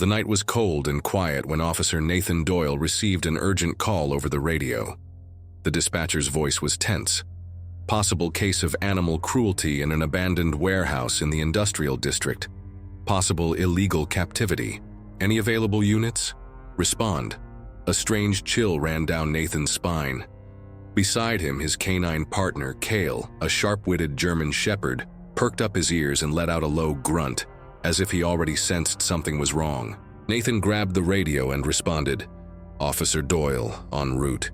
The night was cold and quiet when Officer Nathan Doyle received an urgent call over the radio. The dispatcher's voice was tense. Possible case of animal cruelty in an abandoned warehouse in the industrial district. Possible illegal captivity. Any available units? Respond. A strange chill ran down Nathan's spine. Beside him, his canine partner, Kale, a sharp-witted German shepherd, perked up his ears and let out a low grunt, as if he already sensed something was wrong. Nathan grabbed the radio and responded, "Officer Doyle, en route."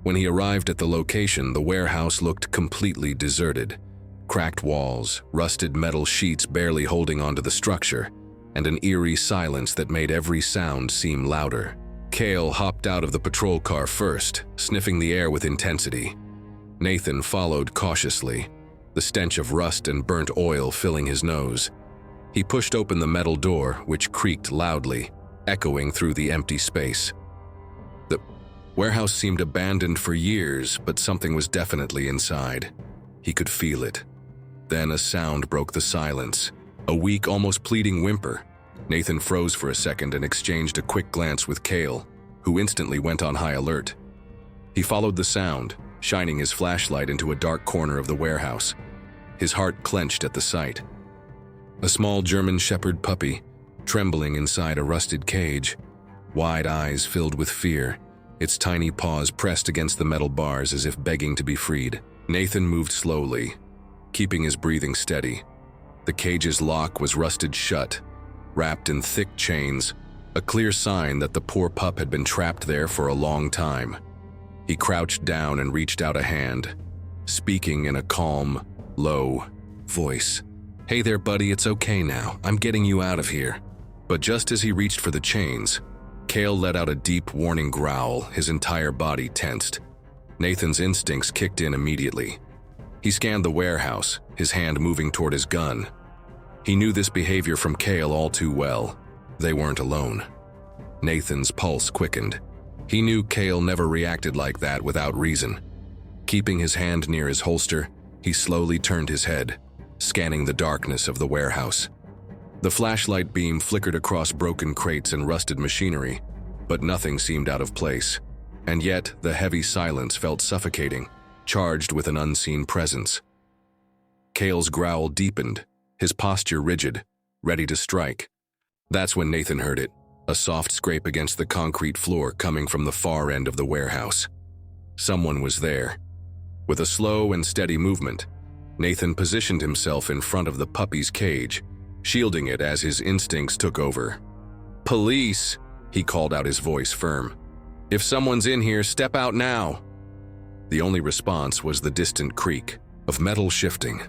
When he arrived at the location, the warehouse looked completely deserted. Cracked walls, rusted metal sheets barely holding onto the structure, and an eerie silence that made every sound seem louder. Kale hopped out of the patrol car first, sniffing the air with intensity. Nathan followed cautiously, the stench of rust and burnt oil filling his nose. He pushed open the metal door, which creaked loudly, echoing through the empty space. The warehouse seemed abandoned for years, but something was definitely inside. He could feel it. Then a sound broke the silence, a weak, almost pleading whimper. Nathan froze for a second and exchanged a quick glance with Kale, who instantly went on high alert. He followed the sound, shining his flashlight into a dark corner of the warehouse. His heart clenched at the sight. A small German shepherd puppy, trembling inside a rusted cage, wide eyes filled with fear, its tiny paws pressed against the metal bars as if begging to be freed. Nathan moved slowly, keeping his breathing steady. The cage's lock was rusted shut, wrapped in thick chains, a clear sign that the poor pup had been trapped there for a long time. He crouched down and reached out a hand, speaking in a calm, low voice. "Hey there, buddy, it's okay now. I'm getting you out of here." But just as he reached for the chains, Kale let out a deep, warning growl, his entire body tensed. Nathan's instincts kicked in immediately. He scanned the warehouse, his hand moving toward his gun. He knew this behavior from Kale all too well. They weren't alone. Nathan's pulse quickened. He knew Kale never reacted like that without reason. Keeping his hand near his holster, he slowly turned his head, scanning the darkness of the warehouse. The flashlight beam flickered across broken crates and rusted machinery, but nothing seemed out of place. And yet, the heavy silence felt suffocating, charged with an unseen presence. Kale's growl deepened, his posture rigid, ready to strike. That's when Nathan heard it, a soft scrape against the concrete floor coming from the far end of the warehouse. Someone was there. With a slow and steady movement, Nathan positioned himself in front of the puppy's cage, shielding it as his instincts took over. "Police!" he called out, his voice firm. "If someone's in here, step out now!" The only response was the distant creak of metal shifting.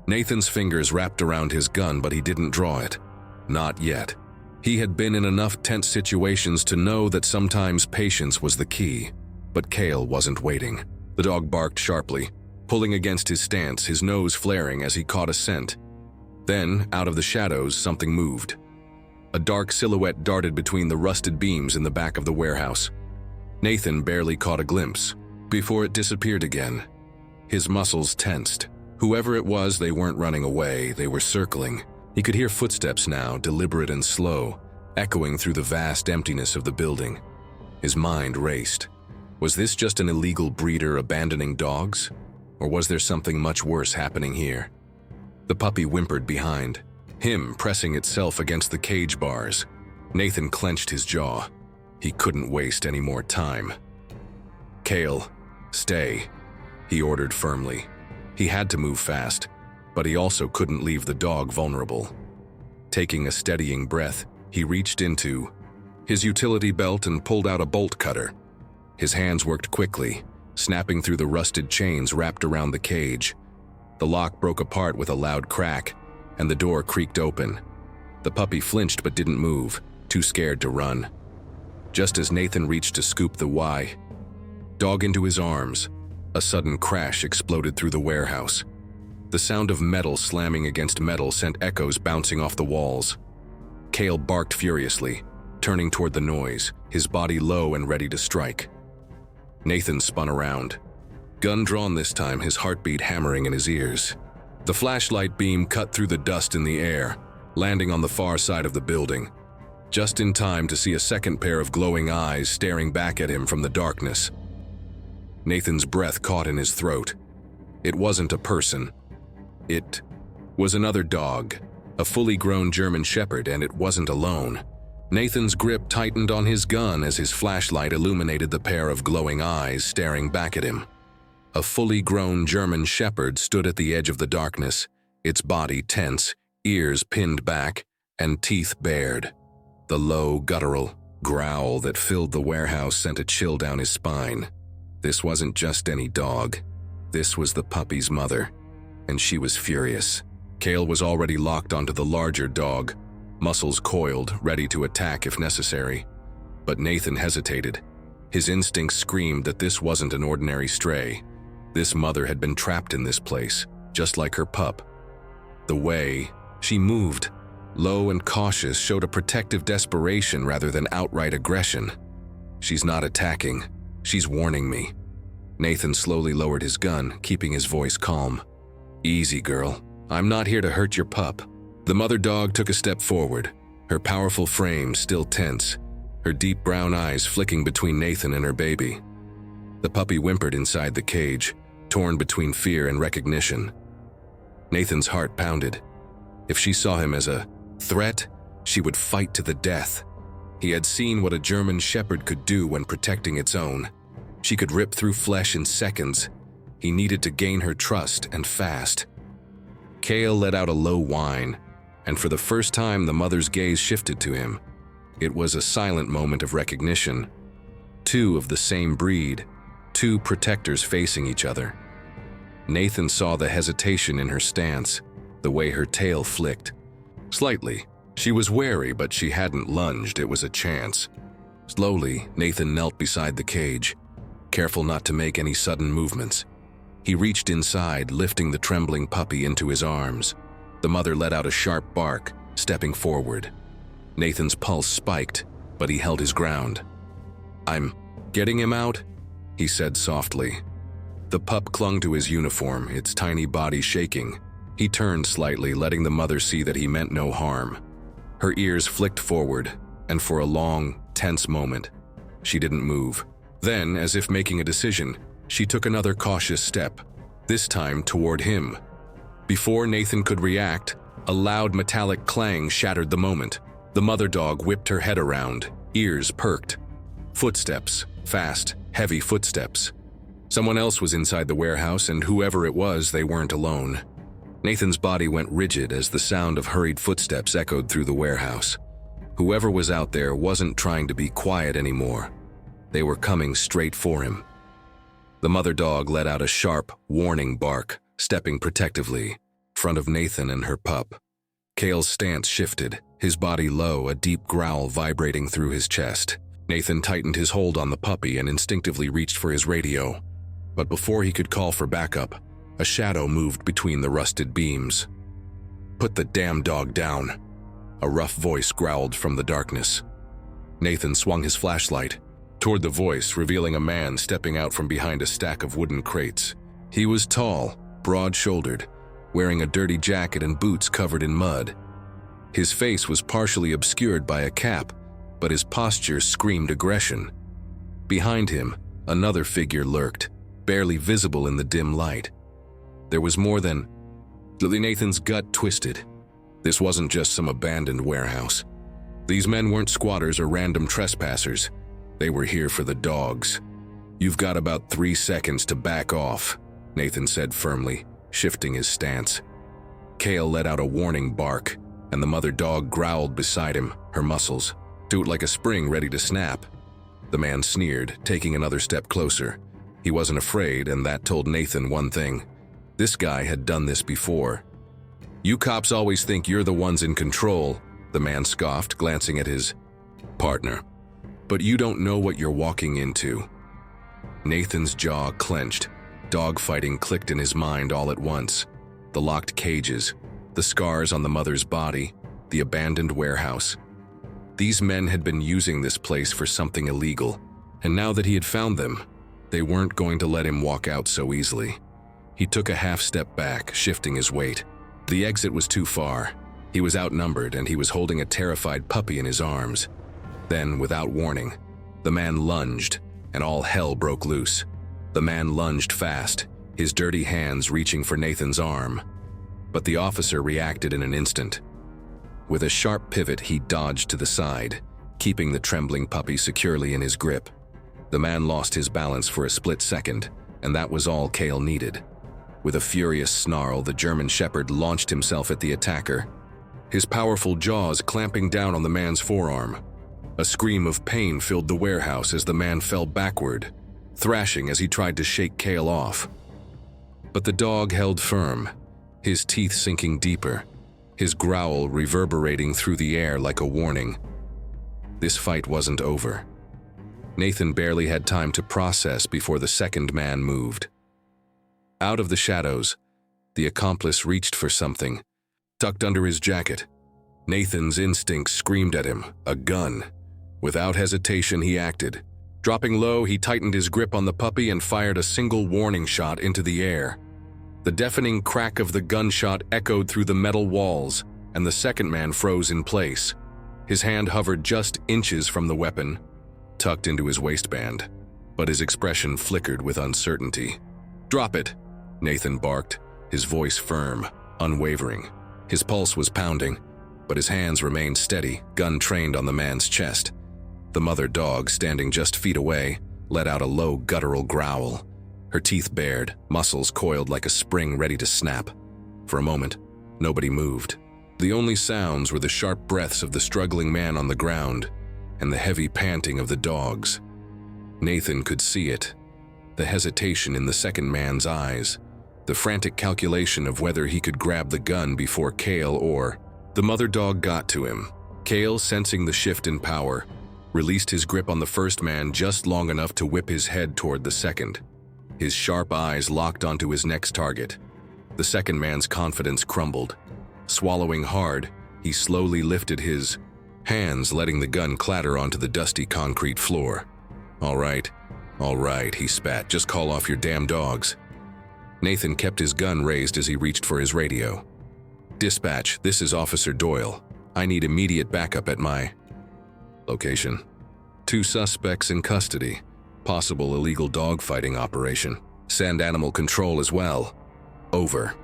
Nathan's fingers wrapped around his gun, but he didn't draw it. Not yet. He had been in enough tense situations to know that sometimes patience was the key. But Kale wasn't waiting. The dog barked sharply, pulling against his stance, his nose flaring as he caught a scent. Then, out of the shadows, something moved. A dark silhouette darted between the rusted beams in the back of the warehouse. Nathan barely caught a glimpse, before it disappeared again. His muscles tensed. Whoever it was, they weren't running away, they were circling. He could hear footsteps now, deliberate and slow, echoing through the vast emptiness of the building. His mind raced. Was this just an illegal breeder abandoning dogs? Or was there something much worse happening here? The puppy whimpered behind, him pressing itself against the cage bars. Nathan clenched his jaw. He couldn't waste any more time. "Kale, stay," he ordered firmly. He had to move fast, but he also couldn't leave the dog vulnerable. Taking a steadying breath, he reached into his utility belt and pulled out a bolt cutter. His hands worked quickly, snapping through the rusted chains wrapped around the cage. The lock broke apart with a loud crack, and the door creaked open. The puppy flinched but didn't move, too scared to run. Just as Nathan reached to scoop the dog into his arms, a sudden crash exploded through the warehouse. The sound of metal slamming against metal sent echoes bouncing off the walls. Kale barked furiously, turning toward the noise, his body low and ready to strike. Nathan spun around. Gun drawn this time, his heartbeat hammering in his ears. The flashlight beam cut through the dust in the air, landing on the far side of the building. just in time to see a second pair of glowing eyes staring back at him from the darkness. Nathan's breath caught in his throat. It wasn't a person. It was another dog, a fully grown German Shepherd, and it wasn't alone. Nathan's grip tightened on his gun as his flashlight illuminated the pair of glowing eyes staring back at him. A fully grown German Shepherd stood at the edge of the darkness, its body tense, ears pinned back, and teeth bared. The low, guttural growl that filled the warehouse sent a chill down his spine. This wasn't just any dog. This was the puppy's mother, and she was furious. Cale was already locked onto the larger dog, muscles coiled, ready to attack if necessary. But Nathan hesitated. His instincts screamed that this wasn't an ordinary stray. This mother had been trapped in this place, just like her pup. The way she moved, low and cautious, showed a protective desperation rather than outright aggression. She's not attacking. She's warning me. Nathan slowly lowered his gun, keeping his voice calm. Easy, girl. I'm not here to hurt your pup. The mother dog took a step forward, her powerful frame still tense, her deep brown eyes flicking between Nathan and her baby. The puppy whimpered inside the cage, torn between fear and recognition. Nathan's heart pounded. If she saw him as a threat, she would fight to the death. He had seen what a German Shepherd could do when protecting its own. She could rip through flesh in seconds. He needed to gain her trust, and fast. Cale let out a low whine, and for the first time the mother's gaze shifted to him. It was a silent moment of recognition. Two of the same breed, two protectors facing each other. Nathan saw the hesitation in her stance, the way her tail flicked. Slightly. She was wary, but she hadn't lunged. It was a chance. Slowly, Nathan knelt beside the cage, careful not to make any sudden movements. He reached inside, lifting the trembling puppy into his arms. The mother let out a sharp bark, stepping forward. Nathan's pulse spiked, but he held his ground. "I'm getting him out," he said softly. The pup clung to his uniform, its tiny body shaking. He turned slightly, letting the mother see that he meant no harm. Her ears flicked forward, and for a long, tense moment, she didn't move. Then, as if making a decision, she took another cautious step, this time toward him. Before Nathan could react, a loud metallic clang shattered the moment. The mother dog whipped her head around, ears perked. Footsteps, fast, heavy footsteps. Someone else was inside the warehouse, and whoever it was, they weren't alone. Nathan's body went rigid as the sound of hurried footsteps echoed through the warehouse. Whoever was out there wasn't trying to be quiet anymore. They were coming straight for him. The mother dog let out a sharp, warning bark, stepping protectively in front of Nathan and her pup. Cale's stance shifted, his body low, a deep growl vibrating through his chest. Nathan tightened his hold on the puppy and instinctively reached for his radio. But before he could call for backup, a shadow moved between the rusted beams. "Put the damn dog down," a rough voice growled from the darkness. Nathan swung his flashlight toward the voice, revealing a man stepping out from behind a stack of wooden crates. He was tall, broad-shouldered, wearing a dirty jacket and boots covered in mud. His face was partially obscured by a cap, but his posture screamed aggression. Behind him, another figure lurked, barely visible in the dim light. There was more than... Nathan's gut twisted. This wasn't just some abandoned warehouse. These men weren't squatters or random trespassers. They were here for the dogs. "You've got about 3 seconds to back off," Nathan said firmly, shifting his stance. Cale let out a warning bark, and the mother dog growled beside him, her muscles taut like a spring ready to snap. The man sneered, taking another step closer. He wasn't afraid, and that told Nathan one thing. This guy had done this before. "You cops always think you're the ones in control," the man scoffed, glancing at his partner. "But you don't know what you're walking into." Nathan's jaw clenched. Dogfighting clicked in his mind all at once. The locked cages, the scars on the mother's body, the abandoned warehouse. These men had been using this place for something illegal, and now that he had found them, they weren't going to let him walk out so easily. He took a half step back, shifting his weight. The exit was too far. He was outnumbered and he was holding a terrified puppy in his arms. Then, without warning, the man lunged and all hell broke loose. The man lunged fast, his dirty hands reaching for Nathan's arm. But the officer reacted in an instant. With a sharp pivot, he dodged to the side, keeping the trembling puppy securely in his grip. The man lost his balance for a split second, and that was all Cale needed. With a furious snarl, the German Shepherd launched himself at the attacker, his powerful jaws clamping down on the man's forearm. A scream of pain filled the warehouse as the man fell backward, thrashing as he tried to shake Cale off. But the dog held firm, his teeth sinking deeper, his growl reverberating through the air like a warning. This fight wasn't over. Nathan barely had time to process before the second man moved. Out of the shadows, the accomplice reached for something, tucked under his jacket. Nathan's instinct screamed at him, a gun. Without hesitation, he acted. Dropping low, he tightened his grip on the puppy and fired a single warning shot into the air. The deafening crack of the gunshot echoed through the metal walls, and the second man froze in place. His hand hovered just inches from the weapon, tucked into his waistband, but his expression flickered with uncertainty. "Drop it," Nathan barked, his voice firm, unwavering. His pulse was pounding, but his hands remained steady, gun trained on the man's chest. The mother dog, standing just feet away, let out a low guttural growl. Her teeth bared, muscles coiled like a spring ready to snap. For a moment, nobody moved. The only sounds were the sharp breaths of the struggling man on the ground and the heavy panting of the dogs. Nathan could see it. The hesitation in the second man's eyes, the frantic calculation of whether he could grab the gun before Cale or the mother dog got to him. Cale, sensing the shift in power, released his grip on the first man just long enough to whip his head toward the second. His sharp eyes locked onto his next target. The second man's confidence crumbled. Swallowing hard, he slowly lifted his hands, letting the gun clatter onto the dusty concrete floor. All right, he spat. "Just call off your damn dogs." Nathan kept his gun raised as he reached for his radio. "Dispatch, this is Officer Doyle. I need immediate backup at my location. 2 suspects in custody. Possible illegal dogfighting operation. Send animal control as well. Over."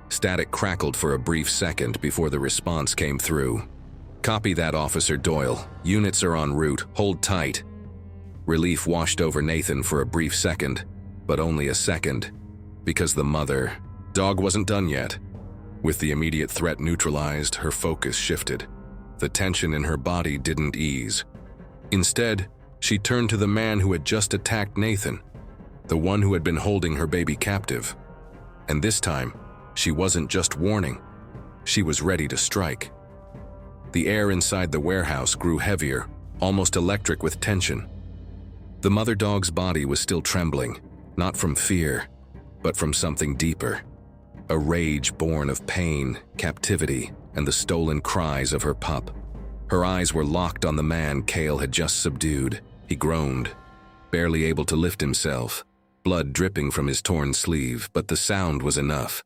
Static crackled for a brief second before the response came through. "Copy that, Officer Doyle. Units are en route. Hold tight." Relief washed over Nathan for a brief second, but only a second, because the mother dog wasn't done yet. With the immediate threat neutralized, her focus shifted. The tension in her body didn't ease. Instead, she turned to the man who had just attacked Nathan, the one who had been holding her baby captive. And this time, she wasn't just warning. She was ready to strike. The air inside the warehouse grew heavier, almost electric with tension. The mother dog's body was still trembling, not from fear, but from something deeper. A rage born of pain, captivity, and the stolen cries of her pup. Her eyes were locked on the man Cale had just subdued. He groaned, barely able to lift himself, blood dripping from his torn sleeve, but the sound was enough.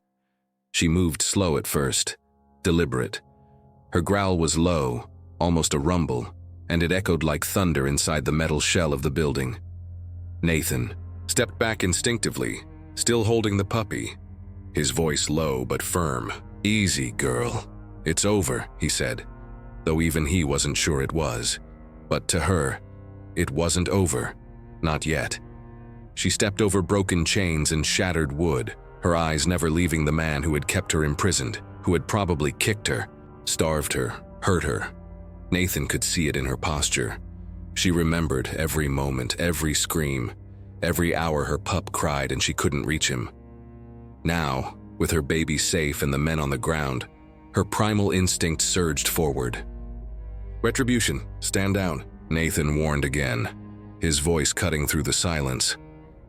She moved slow at first, deliberate. Her growl was low, almost a rumble, and it echoed like thunder inside the metal shell of the building. Nathan stepped back instinctively, still holding the puppy, his voice low but firm. "Easy, girl. It's over," he said, though even he wasn't sure it was. But to her, it wasn't over. Not yet. She stepped over broken chains and shattered wood, her eyes never leaving the man who had kept her imprisoned, who had probably kicked her, starved her, hurt her. Nathan could see it in her posture. She remembered every moment, every scream, every hour her pup cried and she couldn't reach him. Now, with her baby safe and the men on the ground, her primal instinct surged forward. "Retribution, stand down," Nathan warned again, his voice cutting through the silence.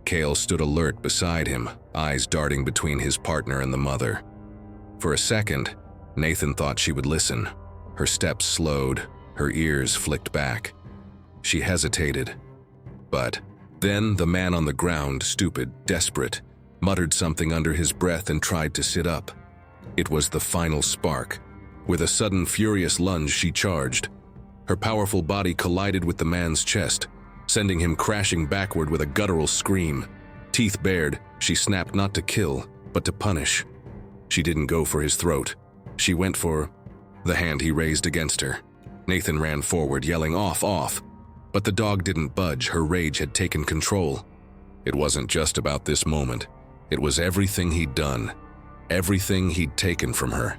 Cale stood alert beside him, eyes darting between his partner and the mother. For a second, Nathan thought she would listen. Her steps slowed, her ears flicked back. She hesitated. But then the man on the ground, stupid, desperate, muttered something under his breath and tried to sit up. It was the final spark. With a sudden, furious lunge, she charged. Her powerful body collided with the man's chest, sending him crashing backward with a guttural scream. Teeth bared, she snapped not to kill, but to punish. She didn't go for his throat. She went for the hand he raised against her. Nathan ran forward, yelling, "Off, off!" But the dog didn't budge. Her rage had taken control. It wasn't just about this moment. It was everything he'd done, everything he'd taken from her.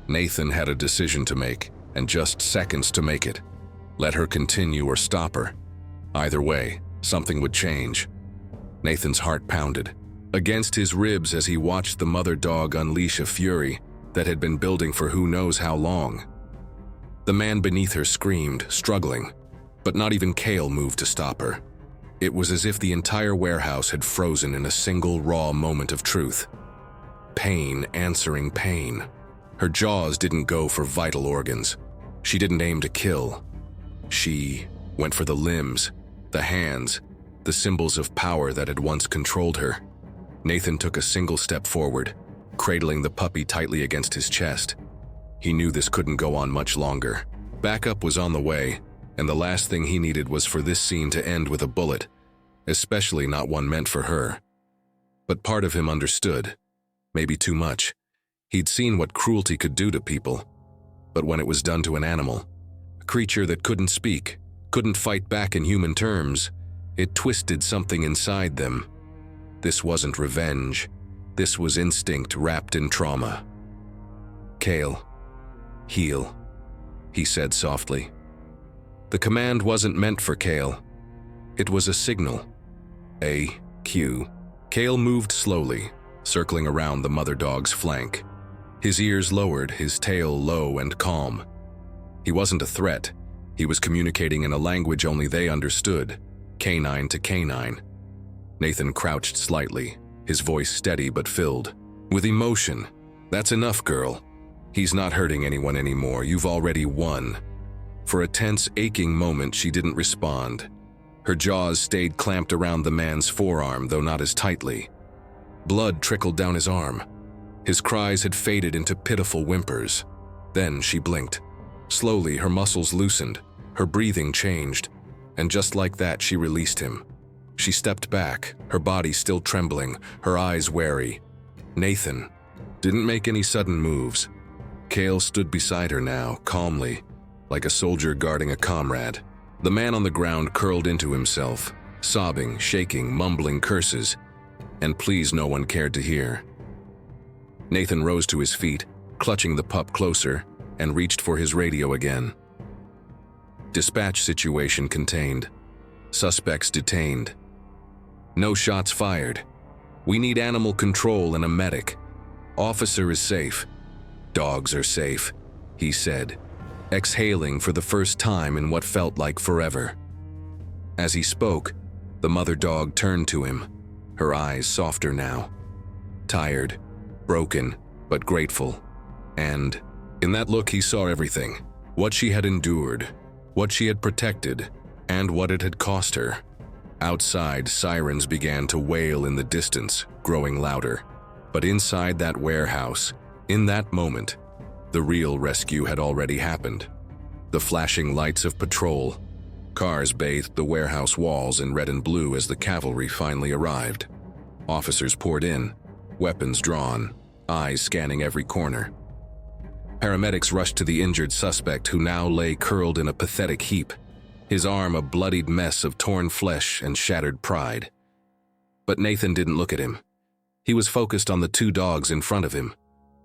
Nathan had a decision to make, and just seconds to make it. Let her continue or stop her. Either way, something would change. Nathan's heart pounded against his ribs as he watched the mother dog unleash a fury that had been building for who knows how long. The man beneath her screamed, struggling, but not even Cale moved to stop her. It was as if the entire warehouse had frozen in a single raw moment of truth. Pain answering pain. Her jaws didn't go for vital organs. She didn't aim to kill. She went for the limbs, the hands, the symbols of power that had once controlled her. Nathan took a single step forward, cradling the puppy tightly against his chest. He knew this couldn't go on much longer. Backup was on the way, and the last thing he needed was for this scene to end with a bullet, especially not one meant for her. But part of him understood. Maybe too much. He'd seen what cruelty could do to people. But when it was done to an animal, a creature that couldn't speak, couldn't fight back in human terms, it twisted something inside them. This wasn't revenge. This was instinct wrapped in trauma. "Cale, heal," he said softly. The command wasn't meant for Cale. It was a signal. A cue. Cale moved slowly, circling around the mother dog's flank. His ears lowered, his tail low and calm. He wasn't a threat. He was communicating in a language only they understood, canine to canine. Nathan crouched slightly, his voice steady but filled with emotion. "That's enough, girl. He's not hurting anyone anymore. You've already won." For a tense, aching moment, she didn't respond. Her jaws stayed clamped around the man's forearm, though not as tightly. Blood trickled down his arm. His cries had faded into pitiful whimpers. Then she blinked. Slowly, her muscles loosened, her breathing changed, and just like that, she released him. She stepped back, her body still trembling, her eyes wary. Nathan didn't make any sudden moves. Cale stood beside her now, calmly, like a soldier guarding a comrade. The man on the ground curled into himself, sobbing, shaking, mumbling curses, and pleas no one cared to hear. Nathan rose to his feet, clutching the pup closer, and reached for his radio again. "Dispatch situation contained. Suspects detained. No shots fired. We need animal control and a medic. Officer is safe. Dogs are safe," he said, exhaling for the first time in what felt like forever. As he spoke, the mother dog turned to him, her eyes softer now. Tired, broken, but grateful. And in that look he saw everything. What she had endured, what she had protected, and what it had cost her. Outside, sirens began to wail in the distance, growing louder. But inside that warehouse, in that moment, the real rescue had already happened. The flashing lights of patrol. Cars bathed the warehouse walls in red and blue as the cavalry finally arrived. Officers poured in, weapons drawn, eyes scanning every corner. Paramedics rushed to the injured suspect, who now lay curled in a pathetic heap, his arm a bloodied mess of torn flesh and shattered pride. But Nathan didn't look at him. He was focused on the two dogs in front of him,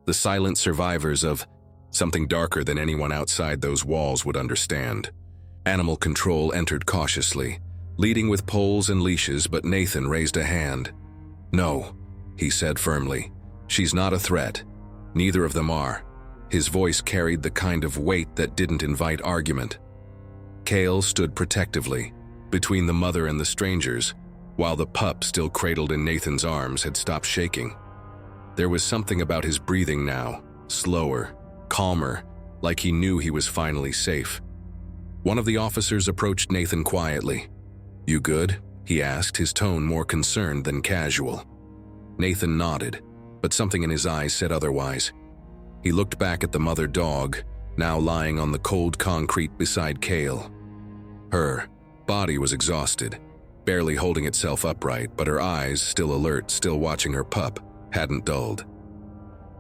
the silent survivors of something darker than anyone outside those walls would understand. Animal control entered cautiously, leading with poles and leashes, but Nathan raised a hand. "No," he said firmly. "She's not a threat. Neither of them are." His voice carried the kind of weight that didn't invite argument. Cale stood protectively, between the mother and the strangers, while the pup, still cradled in Nathan's arms, had stopped shaking. There was something about his breathing now, slower, calmer, like he knew he was finally safe. One of the officers approached Nathan quietly. "You good?" he asked, his tone more concerned than casual. Nathan nodded, but something in his eyes said otherwise. He looked back at the mother dog, now lying on the cold concrete beside Cale. Her body was exhausted, barely holding itself upright, but her eyes, still alert, still watching her pup, hadn't dulled.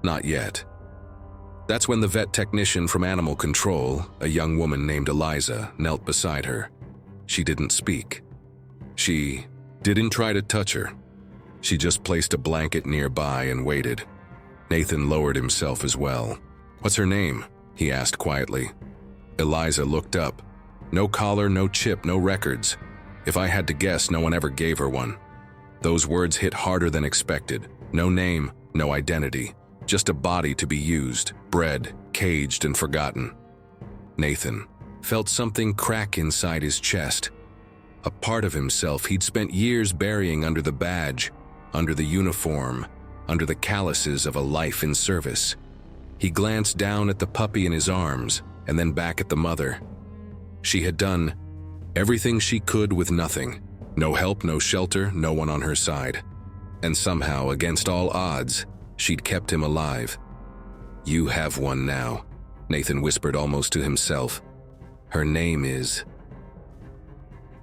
Not yet. That's when the vet technician from Animal Control, a young woman named Eliza, knelt beside her. She didn't speak. She didn't try to touch her. She just placed a blanket nearby and waited. Nathan lowered himself as well. "What's her name?" he asked quietly. Eliza looked up. No collar, no chip, no records. If I had to guess, no one ever gave her one. Those words hit harder than expected. No name, no identity. Just a body to be used, bred, caged, and forgotten. Nathan felt something crack inside his chest. A part of himself he'd spent years burying under the badge, under the uniform, under the calluses of a life in service. He glanced down at the puppy in his arms, and then back at the mother. She had done everything she could with nothing. No help, no shelter, no one on her side. And somehow, against all odds, she'd kept him alive. "You have one now," Nathan whispered almost to himself. "Her name is..."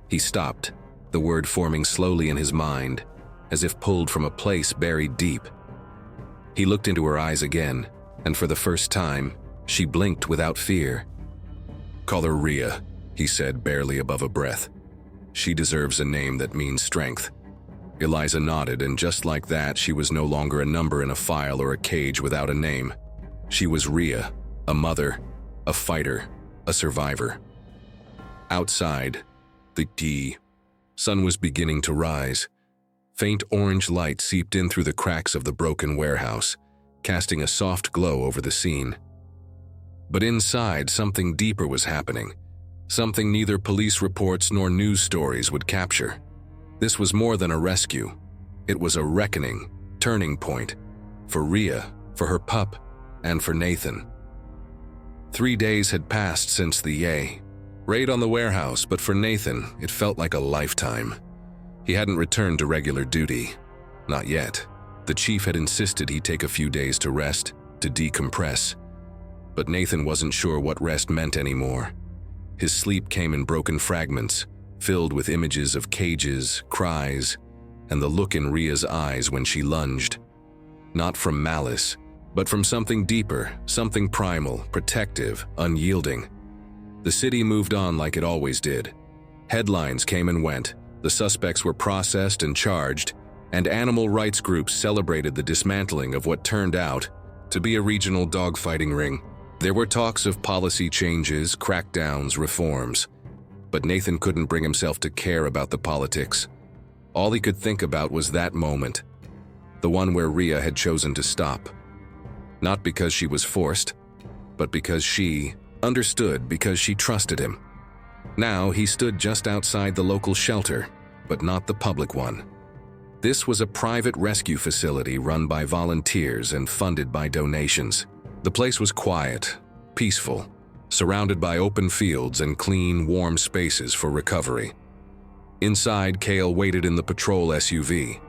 He stopped, the word forming slowly in his mind, as if pulled from a place buried deep. He looked into her eyes again, and for the first time, she blinked without fear. "Call her Rhea," he said, barely above a breath. "She deserves a name that means strength." Eliza nodded, and just like that, she was no longer a number in a file or a cage without a name. She was Rhea, a mother, a fighter, a survivor. Outside, the sun was beginning to rise. Faint orange light seeped in through the cracks of the broken warehouse, casting a soft glow over the scene. But inside, something deeper was happening, something neither police reports nor news stories would capture. This was more than a rescue. It was a reckoning, turning point, for Rhea, for her pup, and for Nathan. 3 days had passed since the raid on the warehouse, but for Nathan, it felt like a lifetime. He hadn't returned to regular duty. Not yet. The chief had insisted he take a few days to rest, to decompress. But Nathan wasn't sure what rest meant anymore. His sleep came in broken fragments, filled with images of cages, cries, and the look in Rhea's eyes when she lunged. Not from malice, but from something deeper, something primal, protective, unyielding. The city moved on like it always did. Headlines came and went, the suspects were processed and charged, and animal rights groups celebrated the dismantling of what turned out to be a regional dogfighting ring. There were talks of policy changes, crackdowns, reforms. But Nathan couldn't bring himself to care about the politics. All he could think about was that moment, the one where Rhea had chosen to stop. Not because she was forced, but because she understood, because she trusted him. Now he stood just outside the local shelter, but not the public one. This was a private rescue facility run by volunteers and funded by donations. The place was quiet, peaceful, surrounded by open fields and clean, warm spaces for recovery. Inside, Cale waited in the patrol SUV.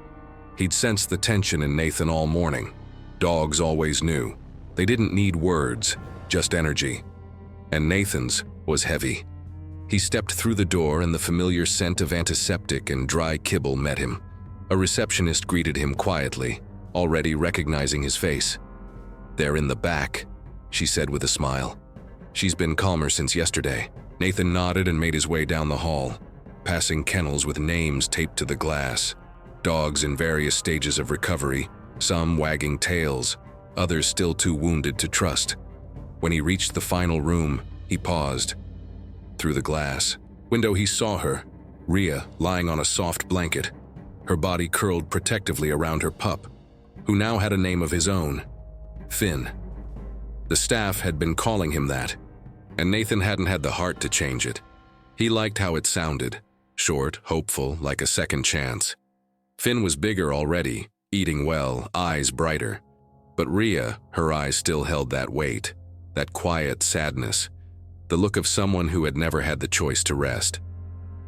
He'd sensed the tension in Nathan all morning. Dogs always knew. They didn't need words, just energy. And Nathan's was heavy. He stepped through the door and the familiar scent of antiseptic and dry kibble met him. A receptionist greeted him quietly, already recognizing his face. "They're in the back," she said with a smile. "She's been calmer since yesterday." Nathan nodded and made his way down the hall, passing kennels with names taped to the glass. Dogs in various stages of recovery, some wagging tails, others still too wounded to trust. When he reached the final room, he paused. Through the glass window he saw her, Rhea, lying on a soft blanket, her body curled protectively around her pup, who now had a name of his own, Finn. The staff had been calling him that, and Nathan hadn't had the heart to change it. He liked how it sounded, short, hopeful, like a second chance. Finn was bigger already, eating well, eyes brighter. But Rhea, her eyes still held that weight, that quiet sadness, the look of someone who had never had the choice to rest.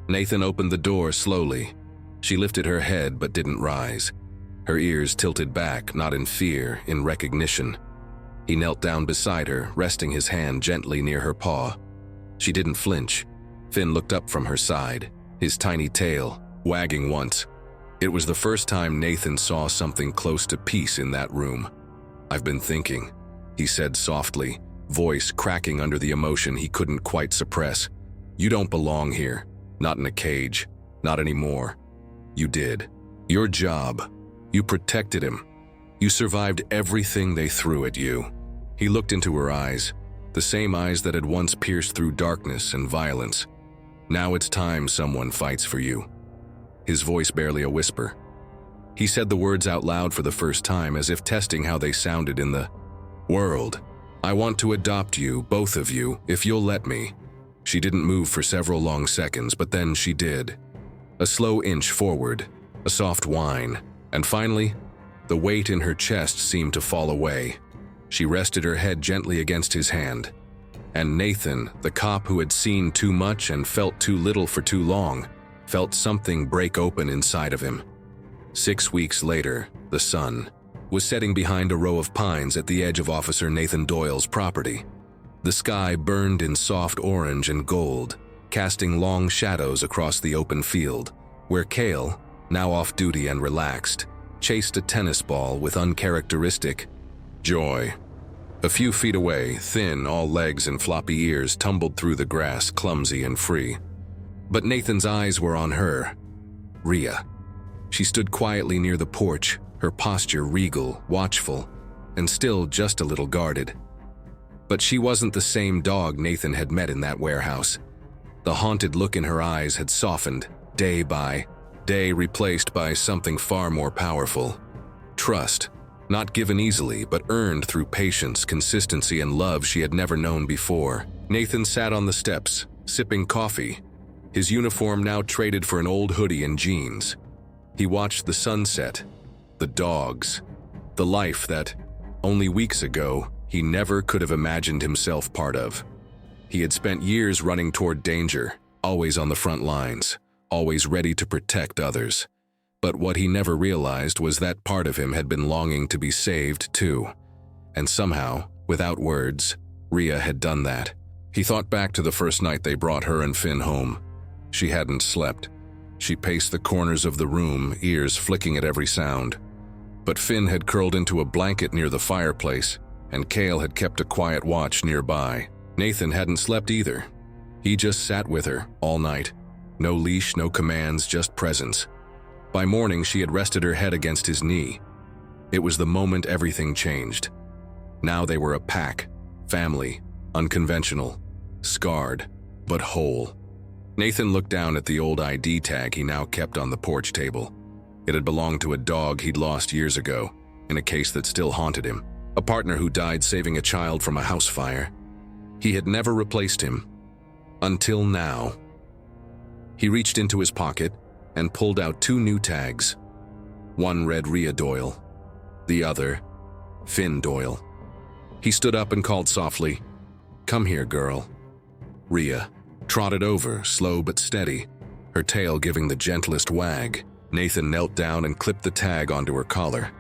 Nathan opened the door slowly. She lifted her head but didn't rise. Her ears tilted back, not in fear, in recognition. He knelt down beside her, resting his hand gently near her paw. She didn't flinch. Finn looked up from her side, his tiny tail wagging once. It was the first time Nathan saw something close to peace in that room. "I've been thinking," he said softly, voice cracking under the emotion he couldn't quite suppress. "You don't belong here. Not in a cage. Not anymore. You did. Your job. You protected him. You survived everything they threw at you." He looked into her eyes, the same eyes that had once pierced through darkness and violence. "Now it's time someone fights for you." His voice barely a whisper. He said the words out loud for the first time, as if testing how they sounded in the world. "I want to adopt you, both of you, if you'll let me." She didn't move for several long seconds, but then she did. A slow inch forward, a soft whine, and finally, the weight in her chest seemed to fall away. She rested her head gently against his hand. And Nathan, the cop who had seen too much and felt too little for too long, felt something break open inside of him. 6 weeks later, the sun was setting behind a row of pines at the edge of Officer Nathan Doyle's property. The sky burned in soft orange and gold, casting long shadows across the open field, where Cale, now off duty and relaxed, chased a tennis ball with uncharacteristic joy. A few feet away, thin, all legs and floppy ears tumbled through the grass, clumsy and free. But Nathan's eyes were on her, Rhea. She stood quietly near the porch, her posture regal, watchful, and still just a little guarded. But she wasn't the same dog Nathan had met in that warehouse. The haunted look in her eyes had softened, day by day, replaced by something far more powerful. Trust, not given easily, but earned through patience, consistency, and love she had never known before. Nathan sat on the steps, sipping coffee, his uniform now traded for an old hoodie and jeans. He watched the sunset, the dogs, the life that, only weeks ago, he never could have imagined himself part of. He had spent years running toward danger, always on the front lines, always ready to protect others. But what he never realized was that part of him had been longing to be saved too. And somehow, without words, Rhea had done that. He thought back to the first night they brought her and Finn home. She hadn't slept. She paced the corners of the room, ears flicking at every sound. But Finn had curled into a blanket near the fireplace, and Cale had kept a quiet watch nearby. Nathan hadn't slept either. He just sat with her all night. No leash, no commands, just presence. By morning, she had rested her head against his knee. It was the moment everything changed. Now they were a pack, family, unconventional, scarred, but whole. Nathan looked down at the old ID tag he now kept on the porch table. It had belonged to a dog he'd lost years ago, in a case that still haunted him. A partner who died saving a child from a house fire. He had never replaced him. Until now. He reached into his pocket and pulled out 2 new tags. One read Rhea Doyle, the other, Finn Doyle. He stood up and called softly, "Come here, girl." Rhea trotted over, slow but steady, her tail giving the gentlest wag. Nathan knelt down and clipped the tag onto her collar.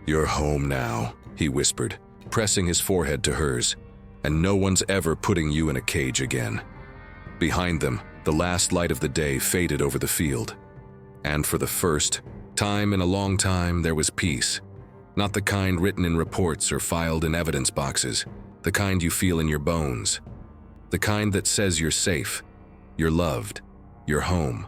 "You're home now," he whispered, pressing his forehead to hers, "and no one's ever putting you in a cage again." Behind them, the last light of the day faded over the field. And for the first time in a long time, there was peace. Not the kind written in reports or filed in evidence boxes, the kind you feel in your bones. The kind that says you're safe, you're loved, you're home.